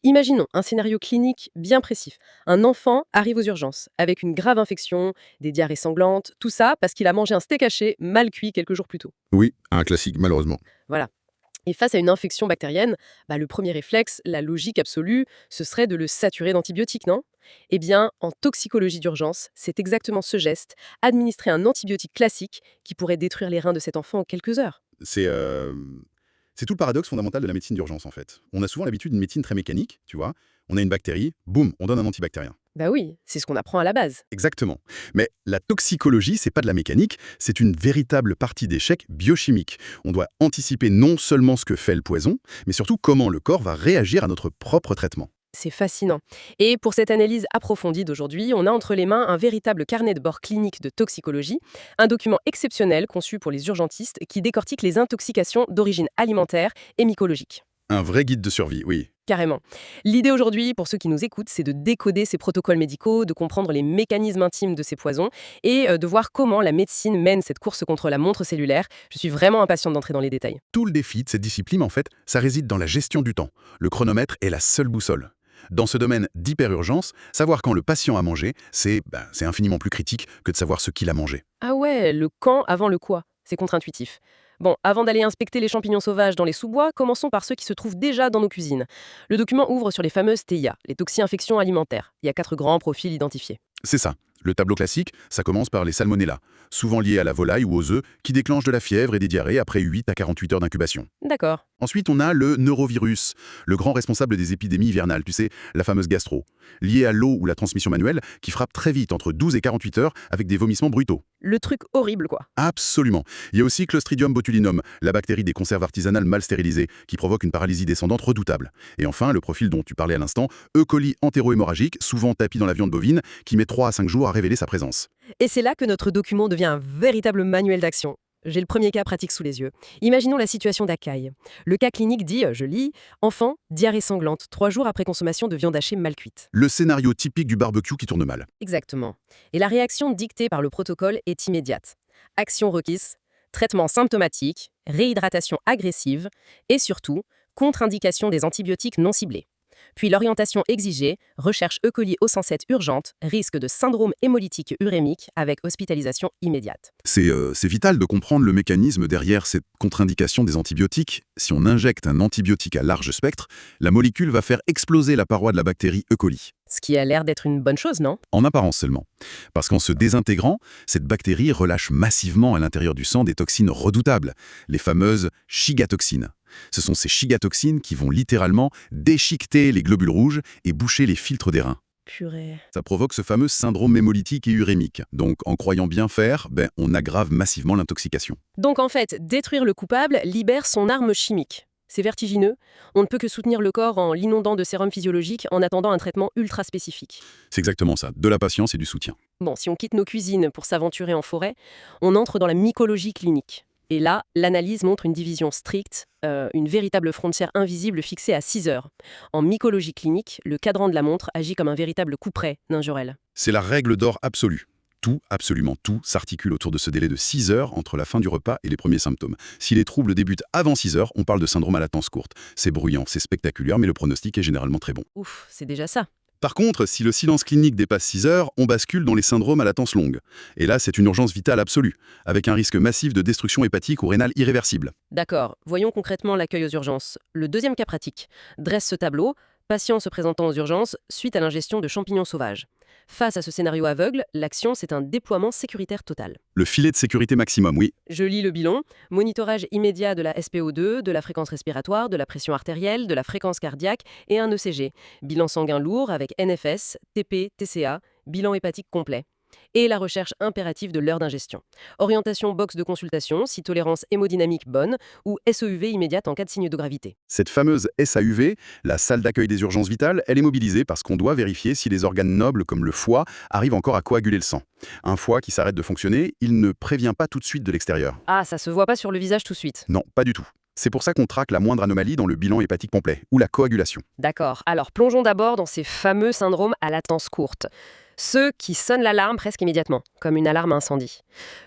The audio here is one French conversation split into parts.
Imaginons un scénario clinique bien précis. Un enfant arrive aux urgences avec une grave infection, des diarrhées sanglantes, tout ça parce qu'il a mangé un steak haché mal cuit quelques jours plus tôt. Oui, un classique, malheureusement. Voilà. Et face à une infection bactérienne, le premier réflexe, la logique absolue, ce serait de le saturer d'antibiotiques, non? Eh bien, en toxicologie d'urgence, c'est exactement ce geste, administrer un antibiotique classique qui pourrait détruire les reins de cet enfant en quelques heures. C'est c'est tout le paradoxe fondamental de la médecine d'urgence, en fait. On a souvent l'habitude d'une médecine très mécanique, tu vois. On a une bactérie, boum, on donne un antibactérien. Bah oui, c'est ce qu'on apprend à la base. Exactement. Mais la toxicologie, c'est pas de la mécanique, c'est une véritable partie d'échec biochimique. On doit anticiper non seulement ce que fait le poison, mais surtout comment le corps va réagir à notre propre traitement. C'est fascinant. Et pour cette analyse approfondie d'aujourd'hui, on a entre les mains un véritable carnet de bord clinique de toxicologie, un document exceptionnel conçu pour les urgentistes qui décortique les intoxications d'origine alimentaire et mycologique. Un vrai guide de survie, oui. Carrément. L'idée aujourd'hui, pour ceux qui nous écoutent, c'est de décoder ces protocoles médicaux, de comprendre les mécanismes intimes de ces poisons et de voir comment la médecine mène cette course contre la montre cellulaire. Je suis vraiment impatiente d'entrer dans les détails. Tout le défi de cette discipline, en fait, ça réside dans la gestion du temps. Le chronomètre est la seule boussole. Dans ce domaine d'hyperurgence, savoir quand le patient a mangé, c'est infiniment plus critique que de savoir ce qu'il a mangé. Ah ouais, le quand avant le quoi. C'est contre-intuitif. Bon, avant d'aller inspecter les champignons sauvages dans les sous-bois, commençons par ceux qui se trouvent déjà dans nos cuisines. Le document ouvre sur les fameuses TIA, les toxi-infections alimentaires. Il y a 4 grands profils identifiés. C'est ça. Le tableau classique, ça commence par les salmonella, souvent liés à la volaille ou aux œufs, qui déclenchent de la fièvre et des diarrhées après 8 à 48 heures d'incubation. D'accord. Ensuite, on a le neurovirus, le grand responsable des épidémies hivernales, tu sais, la fameuse gastro, liée à l'eau ou la transmission manuelle, qui frappe très vite entre 12 et 48 heures avec des vomissements brutaux. Le truc horrible, quoi. Absolument. Il y a aussi Clostridium botulinum, la bactérie des conserves artisanales mal stérilisées, qui provoque une paralysie descendante redoutable. Et enfin, le profil dont tu parlais à l'instant, E. coli entérohémorragique, souvent tapi dans la viande bovine, qui met 3 à 5 jours à révéler sa présence. Et c'est là que notre document devient un véritable manuel d'action. J'ai le premier cas pratique sous les yeux. Imaginons la situation d'Akai. Le cas clinique dit, je lis, enfant, diarrhée sanglante, 3 jours après consommation de viande hachée mal cuite. Le scénario typique du barbecue qui tourne mal. Exactement. Et la réaction dictée par le protocole est immédiate. Action requise, traitement symptomatique, réhydratation agressive et surtout, contre-indication des antibiotiques non ciblés. Puis l'orientation exigée, recherche E. coli au 107 urgente, risque de syndrome hémolytique urémique avec hospitalisation immédiate. C'est vital de comprendre le mécanisme derrière cette contre-indication des antibiotiques. Si on injecte un antibiotique à large spectre, la molécule va faire exploser la paroi de la bactérie E. coli. Ce qui a l'air d'être une bonne chose, non? En apparence seulement. Parce qu'en se désintégrant, cette bactérie relâche massivement à l'intérieur du sang des toxines redoutables, les fameuses chigatoxines. Ce sont ces chigatoxines qui vont littéralement déchiqueter les globules rouges et boucher les filtres des reins. Purée. Ça provoque ce fameux syndrome hémolytique et urémique. Donc, en croyant bien faire, on aggrave massivement l'intoxication. Donc en fait, détruire le coupable libère son arme chimique. C'est vertigineux. On ne peut que soutenir le corps en l'inondant de sérum physiologique en attendant un traitement ultra spécifique. C'est exactement ça, de la patience et du soutien. Bon, si on quitte nos cuisines pour s'aventurer en forêt, on entre dans la mycologie clinique. Et là, l'analyse montre une division stricte, une véritable frontière invisible fixée à 6 heures. En mycologie clinique, le cadran de la montre agit comme un véritable couperet, Ninjorel. C'est la règle d'or absolue. Tout, absolument tout, s'articule autour de ce délai de 6 heures entre la fin du repas et les premiers symptômes. Si les troubles débutent avant 6 heures, on parle de syndrome à latence courte. C'est bruyant, c'est spectaculaire, mais le pronostic est généralement très bon. Ouf, c'est déjà ça. Par contre, si le silence clinique dépasse 6 heures, on bascule dans les syndromes à latence longue. Et là, c'est une urgence vitale absolue, avec un risque massif de destruction hépatique ou rénale irréversible. D'accord, voyons concrètement l'accueil aux urgences. Le deuxième cas pratique dresse ce tableau, patient se présentant aux urgences suite à l'ingestion de champignons sauvages. Face à ce scénario aveugle, l'action, c'est un déploiement sécuritaire total. Le filet de sécurité maximum, oui. Je lis le bilan. Monitorage immédiat de la SpO2, de la fréquence respiratoire, de la pression artérielle, de la fréquence cardiaque et un ECG. Bilan sanguin lourd avec NFS, TP, TCA, bilan hépatique complet. Et la recherche impérative de l'heure d'ingestion. Orientation box de consultation, si tolérance hémodynamique bonne, ou SEUV immédiate en cas de signe de gravité. Cette fameuse SAUV, la salle d'accueil des urgences vitales, elle est mobilisée parce qu'on doit vérifier si les organes nobles comme le foie arrivent encore à coaguler le sang. Un foie qui s'arrête de fonctionner, il ne prévient pas tout de suite de l'extérieur. Ah, ça se voit pas sur le visage tout de suite. Non, pas du tout. C'est pour ça qu'on traque la moindre anomalie dans le bilan hépatique complet, ou la coagulation. D'accord, alors plongeons d'abord dans ces fameux syndromes à latence courte. Ceux qui sonnent l'alarme presque immédiatement, comme une alarme à incendie.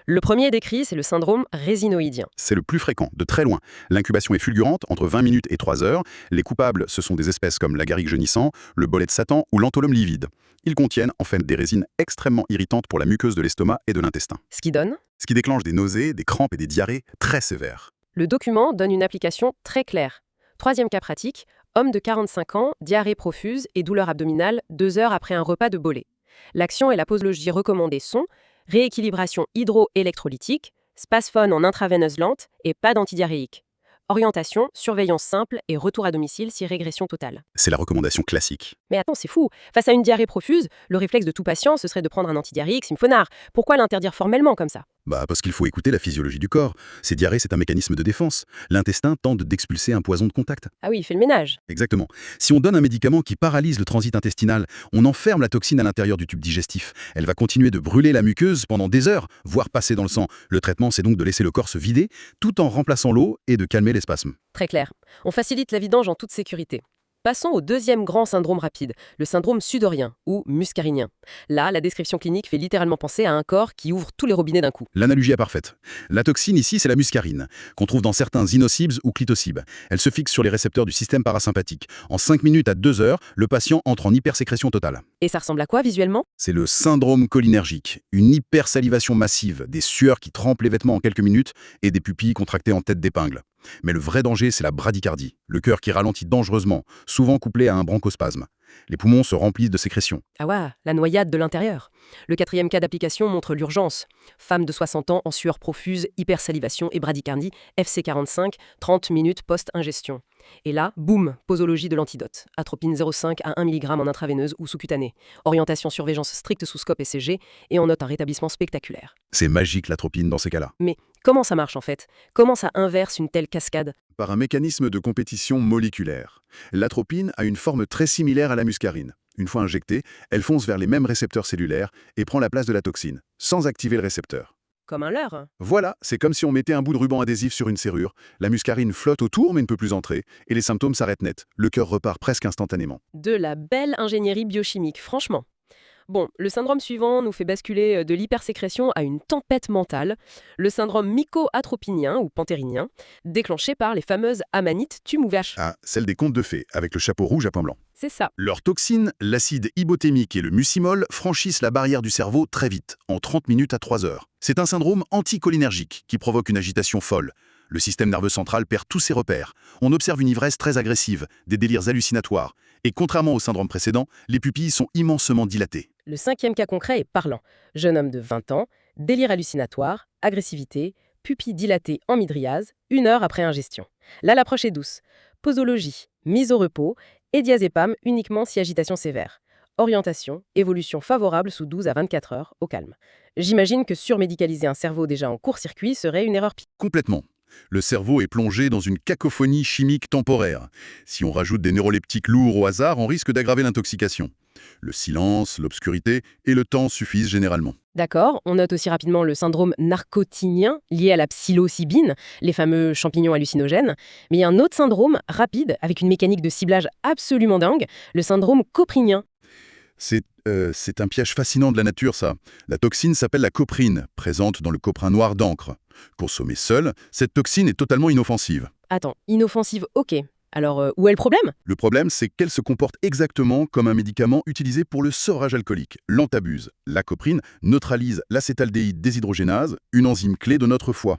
Le premier décrit, c'est le syndrome résinoïdien. C'est le plus fréquent, de très loin. L'incubation est fulgurante, entre 20 minutes et 3 heures. Les coupables, ce sont des espèces comme l'agaric jaunissant, le bolet de Satan ou l'antholome livide. Ils contiennent en fait des résines extrêmement irritantes pour la muqueuse de l'estomac et de l'intestin. Ce qui donne, Ce qui déclenche des nausées, des crampes et des diarrhées très sévères. le document donne une application très claire. Troisième cas pratique, homme de 45 ans, diarrhée profuse et douleur abdominale 2 heures après un repas de bolet. L'action et la posologie recommandée sont rééquilibration hydroélectrolytique, spasphone en intraveineuse lente et pas d'antidiarrhéique. Orientation, surveillance simple et retour à domicile si régression totale. C'est la recommandation classique. Mais attends, c'est fou. Face à une diarrhée profuse, le réflexe de tout patient, ce serait de prendre un antidiarrhéique Symphonard. Pourquoi l'interdire formellement comme ça? Parce qu'il faut écouter la physiologie du corps. Ces diarrhées, c'est un mécanisme de défense. L'intestin tente d'expulser un poison de contact. Ah oui, il fait le ménage. Exactement. Si on donne un médicament qui paralyse le transit intestinal, on enferme la toxine à l'intérieur du tube digestif. Elle va continuer de brûler la muqueuse pendant des heures, voire passer dans le sang. Le traitement, c'est donc de laisser le corps se vider, tout en remplaçant l'eau et de calmer les spasmes. Très clair. On facilite la vidange en toute sécurité. Passons au deuxième grand syndrome rapide, le syndrome sudorien ou muscarinien. Là, la description clinique fait littéralement penser à un corps qui ouvre tous les robinets d'un coup. L'analogie est parfaite. La toxine ici, c'est la muscarine, qu'on trouve dans certains inocibes ou clitocibes. Elle se fixe sur les récepteurs du système parasympathique. En 5 minutes à 2 heures, le patient entre en hypersécrétion totale. Et ça ressemble à quoi visuellement? C'est le syndrome cholinergique, une hypersalivation massive, des sueurs qui trempent les vêtements en quelques minutes et des pupilles contractées en tête d'épingle. Mais le vrai danger, c'est la bradycardie, le cœur qui ralentit dangereusement, souvent couplé à un bronchospasme. Les poumons se remplissent de sécrétions. Ah ouais, la noyade de l'intérieur. Le quatrième cas d'application montre l'urgence. Femme de 60 ans en sueur profuse, hypersalivation et bradycardie, FC45, 30 minutes post-ingestion. Et là, boum, posologie de l'antidote. Atropine 0,5 à 1 mg en intraveineuse ou sous-cutanée. Orientation surveillance stricte sous scope ECG et on note un rétablissement spectaculaire. C'est magique l'atropine dans ces cas-là. Mais comment ça marche en fait? Comment ça inverse une telle cascade? Par un mécanisme de compétition moléculaire. L'atropine a une forme très similaire à la muscarine. Une fois injectée, elle fonce vers les mêmes récepteurs cellulaires et prend la place de la toxine, sans activer le récepteur. Comme un leurre. Voilà, c'est comme si on mettait un bout de ruban adhésif sur une serrure. La muscarine flotte autour mais ne peut plus entrer, et les symptômes s'arrêtent net. Le cœur repart presque instantanément. De la belle ingénierie biochimique, franchement. Bon, le syndrome suivant nous fait basculer de l'hypersécrétion à une tempête mentale, le syndrome myco-atropinien ou panthérinien, déclenché par les fameuses amanites TUM-VH. Ah, celle des contes de fées, avec le chapeau rouge à point blanc. C'est ça. Leurs toxines, l'acide ibothémique et le mucimol, franchissent la barrière du cerveau très vite, en 30 minutes à 3 heures. C'est un syndrome anticholinergique qui provoque une agitation folle. Le système nerveux central perd tous ses repères. On observe une ivresse très agressive, des délires hallucinatoires. Et contrairement au syndrome précédent, les pupilles sont immensément dilatées. Le cinquième cas concret est parlant. Jeune homme de 20 ans, délire hallucinatoire, agressivité, pupille dilatée en mydriase, 1 heure après ingestion. Là, l'approche est douce. Posologie, mise au repos et diazépam uniquement si agitation sévère. Orientation, évolution favorable sous 12 à 24 heures, au calme. J'imagine que surmédicaliser un cerveau déjà en court-circuit serait une erreur pire. Complètement. Le cerveau est plongé dans une cacophonie chimique temporaire. Si on rajoute des neuroleptiques lourds au hasard, on risque d'aggraver l'intoxication. Le silence, l'obscurité et le temps suffisent généralement. D'accord, on note aussi rapidement le syndrome narcotinien lié à la psilocybine, les fameux champignons hallucinogènes. Mais il y a un autre syndrome rapide avec une mécanique de ciblage absolument dingue, le syndrome coprinien. C'est un piège fascinant de la nature, ça. La toxine s'appelle la coprine, présente dans le coprin noir d'encre. Consommée seule, cette toxine est totalement inoffensive. Attends, inoffensive, ok. Alors, où est le problème? Le problème, c'est qu'elle se comporte exactement comme un médicament utilisé pour le sevrage alcoolique, l'antabuse. La coprine neutralise l'acétaldéhyde déshydrogénase, une enzyme clé de notre foie.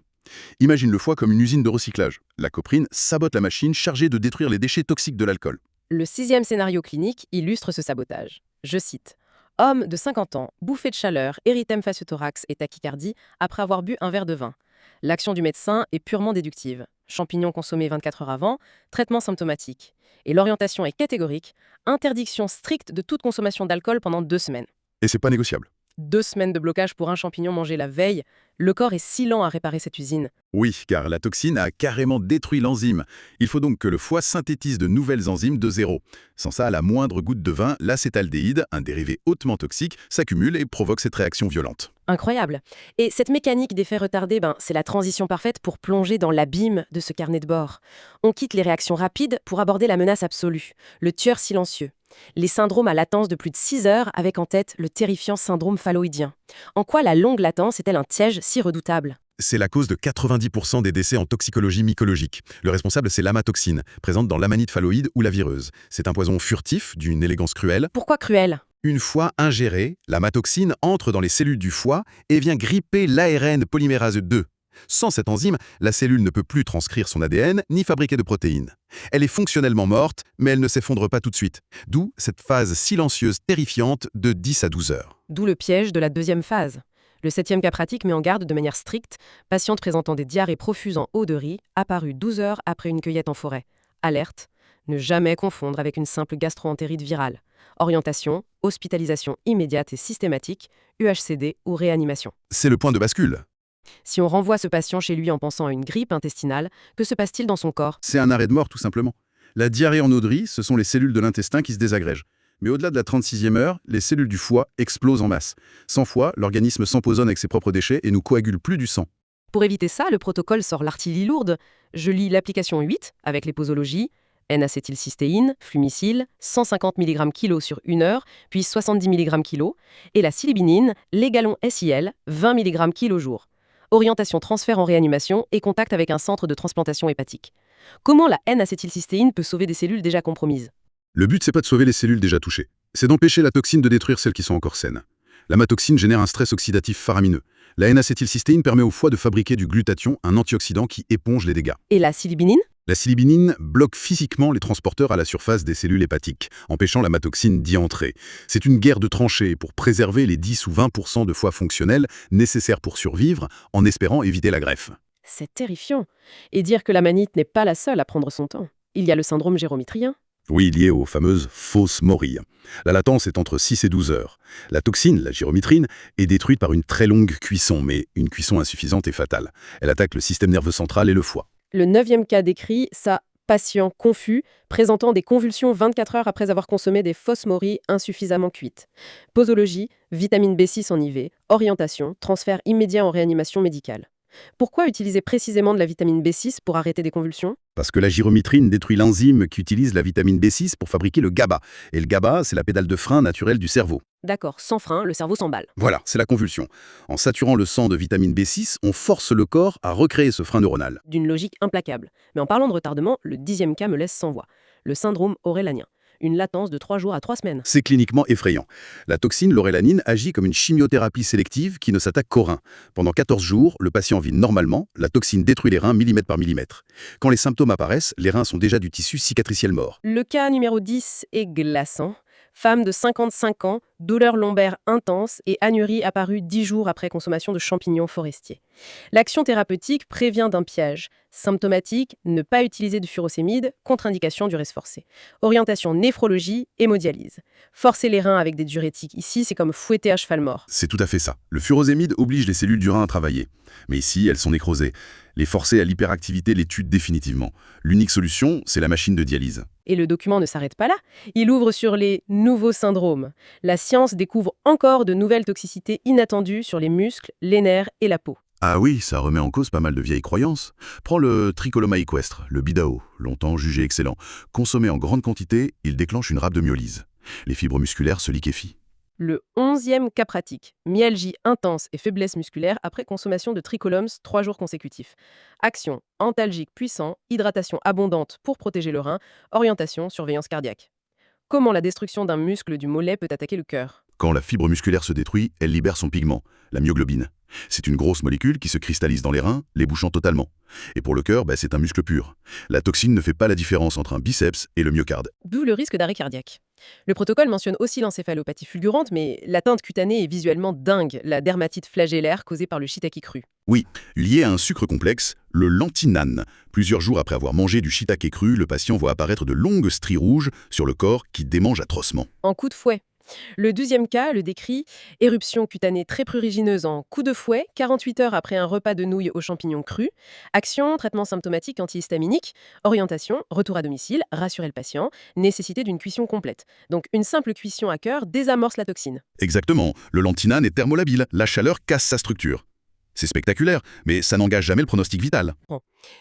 Imagine le foie comme une usine de recyclage. La coprine sabote la machine chargée de détruire les déchets toxiques de l'alcool. Le 6e scénario clinique illustre ce sabotage. Je cite. Homme de 50 ans, bouffée de chaleur, érythème faciothorax et tachycardie après avoir bu un verre de vin. L'action du médecin est purement déductive. Champignons consommés 24 heures avant, traitement symptomatique. Et l'orientation est catégorique, interdiction stricte de toute consommation d'alcool pendant 2 semaines. Et c'est pas négociable. 2 semaines de blocage pour un champignon mangé la veille. Le corps est si lent à réparer cette usine. Oui, car la toxine a carrément détruit l'enzyme. Il faut donc que le foie synthétise de nouvelles enzymes de zéro. Sans ça, à la moindre goutte de vin, l'acétaldéhyde, un dérivé hautement toxique, s'accumule et provoque cette réaction violente. Incroyable. Et cette mécanique d'effet retardé, c'est la transition parfaite pour plonger dans l'abîme de ce carnet de bord. On quitte les réactions rapides pour aborder la menace absolue, le tueur silencieux. Les syndromes à latence de plus de 6 heures avec en tête le terrifiant syndrome phalloïdien. En quoi la longue latence est-elle un piège si redoutable? C'est la cause de 90% des décès en toxicologie mycologique. Le responsable, c'est l'amatoxine, présente dans l'amanite phalloïde ou la vireuse. C'est un poison furtif, d'une élégance cruelle. Pourquoi cruel? Une fois ingérée, l'amatoxine entre dans les cellules du foie et vient gripper l'ARN polymérase 2. Sans cette enzyme, la cellule ne peut plus transcrire son ADN ni fabriquer de protéines. Elle est fonctionnellement morte, mais elle ne s'effondre pas tout de suite. D'où cette phase silencieuse terrifiante de 10 à 12 heures. D'où le piège de la deuxième phase. Le 7e cas pratique met en garde de manière stricte, patiente présentant des diarrhées profuses en eau de riz, apparues 12 heures après une cueillette en forêt. Alerte, ne jamais confondre avec une simple gastroentérite virale. Orientation, hospitalisation immédiate et systématique, UHCD ou réanimation. C'est le point de bascule. Si on renvoie ce patient chez lui en pensant à une grippe intestinale, que se passe-t-il dans son corps? C'est un arrêt de mort, tout simplement. La diarrhée en eau de riz, ce sont les cellules de l'intestin qui se désagrègent. Mais au-delà de la 36e heure, les cellules du foie explosent en masse. Sans foie, l'organisme s'empoisonne avec ses propres déchets et nous coagule plus du sang. Pour éviter ça, le protocole sort l'artillerie lourde. Je lis l'application 8 avec les posologies, N-acétylcystéine, Flumicil, 150 mg kg sur 1 heure, puis 70 mg kg, et la silibinine, Légalon SIL, 20 mg kg jour. Orientation transfert en réanimation et contact avec un centre de transplantation hépatique. Comment la N-acétylcystéine peut sauver des cellules déjà compromises? Le but, c'est pas de sauver les cellules déjà touchées. C'est d'empêcher la toxine de détruire celles qui sont encore saines. L'amatoxine génère un stress oxydatif faramineux. La N-acétylcystéine permet au foie de fabriquer du glutathion, un antioxydant qui éponge les dégâts. Et la silibinine? La silibinine bloque physiquement les transporteurs à la surface des cellules hépatiques, empêchant l'amatoxine d'y entrer. C'est une guerre de tranchées pour préserver les 10 ou 20% de foie fonctionnels nécessaires pour survivre, en espérant éviter la greffe. C'est terrifiant. Et dire que l'amanite n'est pas la seule à prendre son temps. Il y a le syndrome gérométrien. Oui, lié aux fameuses fausses morilles. La latence est entre 6 et 12 heures. La toxine, la gyrométrine, est détruite par une très longue cuisson, mais une cuisson insuffisante et fatale. Elle attaque le système nerveux central et le foie. Le 9e cas décrit ça, patient confus, présentant des convulsions 24 heures après avoir consommé des fausses morilles insuffisamment cuites. Posologie, vitamine B6 en IV, orientation, transfert immédiat en réanimation médicale. Pourquoi utiliser précisément de la vitamine B6 pour arrêter des convulsions? Parce que la gyrométrine détruit l'enzyme qui utilise la vitamine B6 pour fabriquer le GABA. Et le GABA, c'est la pédale de frein naturelle du cerveau. D'accord, sans frein, le cerveau s'emballe. Voilà, c'est la convulsion. En saturant le sang de vitamine B6, on force le corps à recréer ce frein neuronal. D'une logique implacable. Mais en parlant de retardement, le 10e cas me laisse sans voix. Le syndrome aurélanien. Une latence de 3 jours à 3 semaines. C'est cliniquement effrayant. La toxine, l'aurélanine, agit comme une chimiothérapie sélective qui ne s'attaque qu'aux reins. Pendant 14 jours, le patient vit normalement, la toxine détruit les reins millimètre par millimètre. Quand les symptômes apparaissent, les reins sont déjà du tissu cicatriciel mort. Le cas numéro 10 est glaçant. Femme de 55 ans, douleur lombaire intense et anurie apparue 10 jours après consommation de champignons forestiers. L'action thérapeutique prévient d'un piège. Symptomatique, ne pas utiliser de furosémide, contre-indication durée forcée. Orientation néphrologie, hémodialyse. Forcer les reins avec des diurétiques ici, c'est comme fouetter à cheval mort. C'est tout à fait ça. Le furosémide oblige les cellules du rein à travailler. Mais ici, elles sont nécrosées. Les forcer à l'hyperactivité les tue définitivement. L'unique solution, c'est la machine de dialyse. Et le document ne s'arrête pas là. Il ouvre sur les nouveaux syndromes. La science découvre encore de nouvelles toxicités inattendues sur les muscles, les nerfs et la peau. Ah oui, ça remet en cause pas mal de vieilles croyances. Prends le tricholoма équestre, le bidao, longtemps jugé excellent. Consommé en grande quantité, il déclenche une rhabdomyolyse. Les fibres musculaires se liquéfient. Le 11e cas pratique, myalgie intense et faiblesse musculaire après consommation de tricoloms 3 jours consécutifs. Action, antalgique puissant, hydratation abondante pour protéger le rein, orientation, surveillance cardiaque. Comment la destruction d'un muscle du mollet peut attaquer le cœur? Quand la fibre musculaire se détruit, elle libère son pigment, la myoglobine. C'est une grosse molécule qui se cristallise dans les reins, les bouchant totalement. Et pour le cœur, c'est un muscle pur. La toxine ne fait pas la différence entre un biceps et le myocarde. D'où le risque d'arrêt cardiaque. Le protocole mentionne aussi l'encéphalopathie fulgurante, mais l'atteinte cutanée est visuellement dingue, la dermatite flagellaire causée par le shiitake cru. Oui, lié à un sucre complexe, le lantinane. Plusieurs jours après avoir mangé du shiitake cru, le patient voit apparaître de longues stries rouges sur le corps qui démangent atrocement. En coup de fouet. Le 12e cas le décrit, éruption cutanée très prurigineuse en coup de fouet, 48 heures après un repas de nouilles aux champignons crus, action, traitement symptomatique antihistaminique, orientation, retour à domicile, rassurer le patient, nécessité d'une cuisson complète. Donc une simple cuisson à cœur désamorce la toxine. Exactement, le lantinane est thermolabile, la chaleur casse sa structure. C'est spectaculaire, mais ça n'engage jamais le pronostic vital.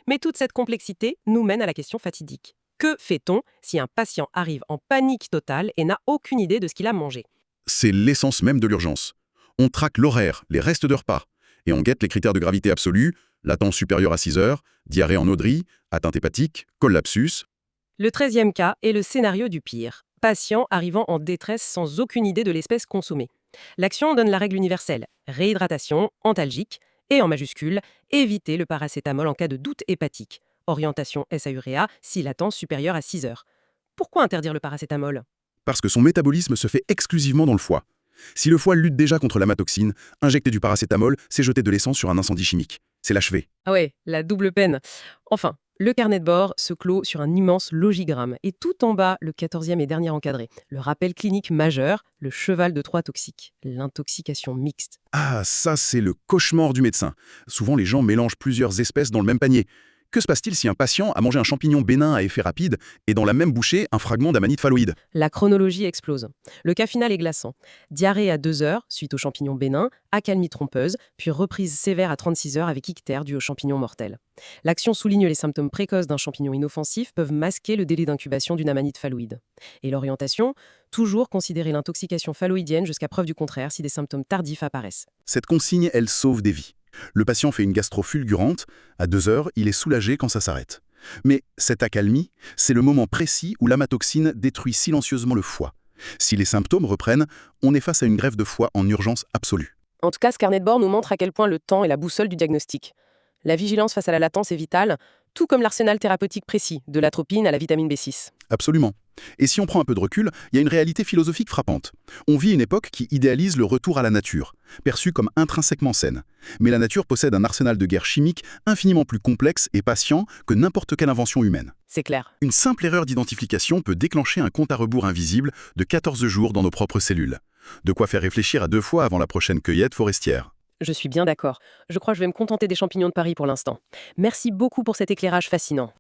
Mais toute cette complexité nous mène à la question fatidique. Que fait-on si un patient arrive en panique totale et n'a aucune idée de ce qu'il a mangé? C'est l'essence même de l'urgence. On traque l'horaire, les restes de repas, et on guette les critères de gravité absolue, latence supérieure à 6 heures, diarrhée en audrie, atteinte hépatique, collapsus. Le 13e cas est le scénario du pire. Patient arrivant en détresse sans aucune idée de l'espèce consommée. L'action donne la règle universelle. Réhydratation, antalgique, et en majuscule, éviter le paracétamol en cas de doute hépatique. Orientation SAUREA si latence supérieure à 6 heures. Pourquoi interdire le paracétamol? Parce que son métabolisme se fait exclusivement dans le foie. Si le foie lutte déjà contre l'amatoxine, injecter du paracétamol, c'est jeter de l'essence sur un incendie chimique. C'est l'achever. Ah ouais, la double peine. Enfin, le carnet de bord se clôt sur un immense logigramme. Et tout en bas, le 14e et dernier encadré. Le rappel clinique majeur, le cheval de Troie toxique, l'intoxication mixte. Ah, ça c'est le cauchemar du médecin. Souvent les gens mélangent plusieurs espèces dans le même panier. Que se passe-t-il si un patient a mangé un champignon bénin à effet rapide et dans la même bouchée un fragment d'amanite phalloïde? La chronologie explose. Le cas final est glaçant. Diarrhée à 2 heures, suite au champignon bénin, accalmie trompeuse, puis reprise sévère à 36 heures avec ictère dû au champignon mortel. L'action souligne les symptômes précoces d'un champignon inoffensif peuvent masquer le délai d'incubation d'une amanite phalloïde. Et l'orientation? Toujours considérer l'intoxication phalloïdienne jusqu'à preuve du contraire si des symptômes tardifs apparaissent. Cette consigne, elle sauve des vies. Le patient fait une gastro fulgurante, à 2 heures, il est soulagé quand ça s'arrête. Mais cette accalmie, c'est le moment précis où l'amatoxine détruit silencieusement le foie. Si les symptômes reprennent, on est face à une greffe de foie en urgence absolue. En tout cas, ce carnet de bord nous montre à quel point le temps est la boussole du diagnostic. La vigilance face à la latence est vitale, tout comme l'arsenal thérapeutique précis, de l'atropine à la vitamine B6. Absolument. Et si on prend un peu de recul, il y a une réalité philosophique frappante. On vit une époque qui idéalise le retour à la nature, perçue comme intrinsèquement saine. Mais la nature possède un arsenal de guerre chimique infiniment plus complexe et patient que n'importe quelle invention humaine. C'est clair. Une simple erreur d'identification peut déclencher un compte à rebours invisible de 14 jours dans nos propres cellules. De quoi faire réfléchir à 2 fois avant la prochaine cueillette forestière. Je suis bien d'accord. Je crois que je vais me contenter des champignons de Paris pour l'instant. Merci beaucoup pour cet éclairage fascinant.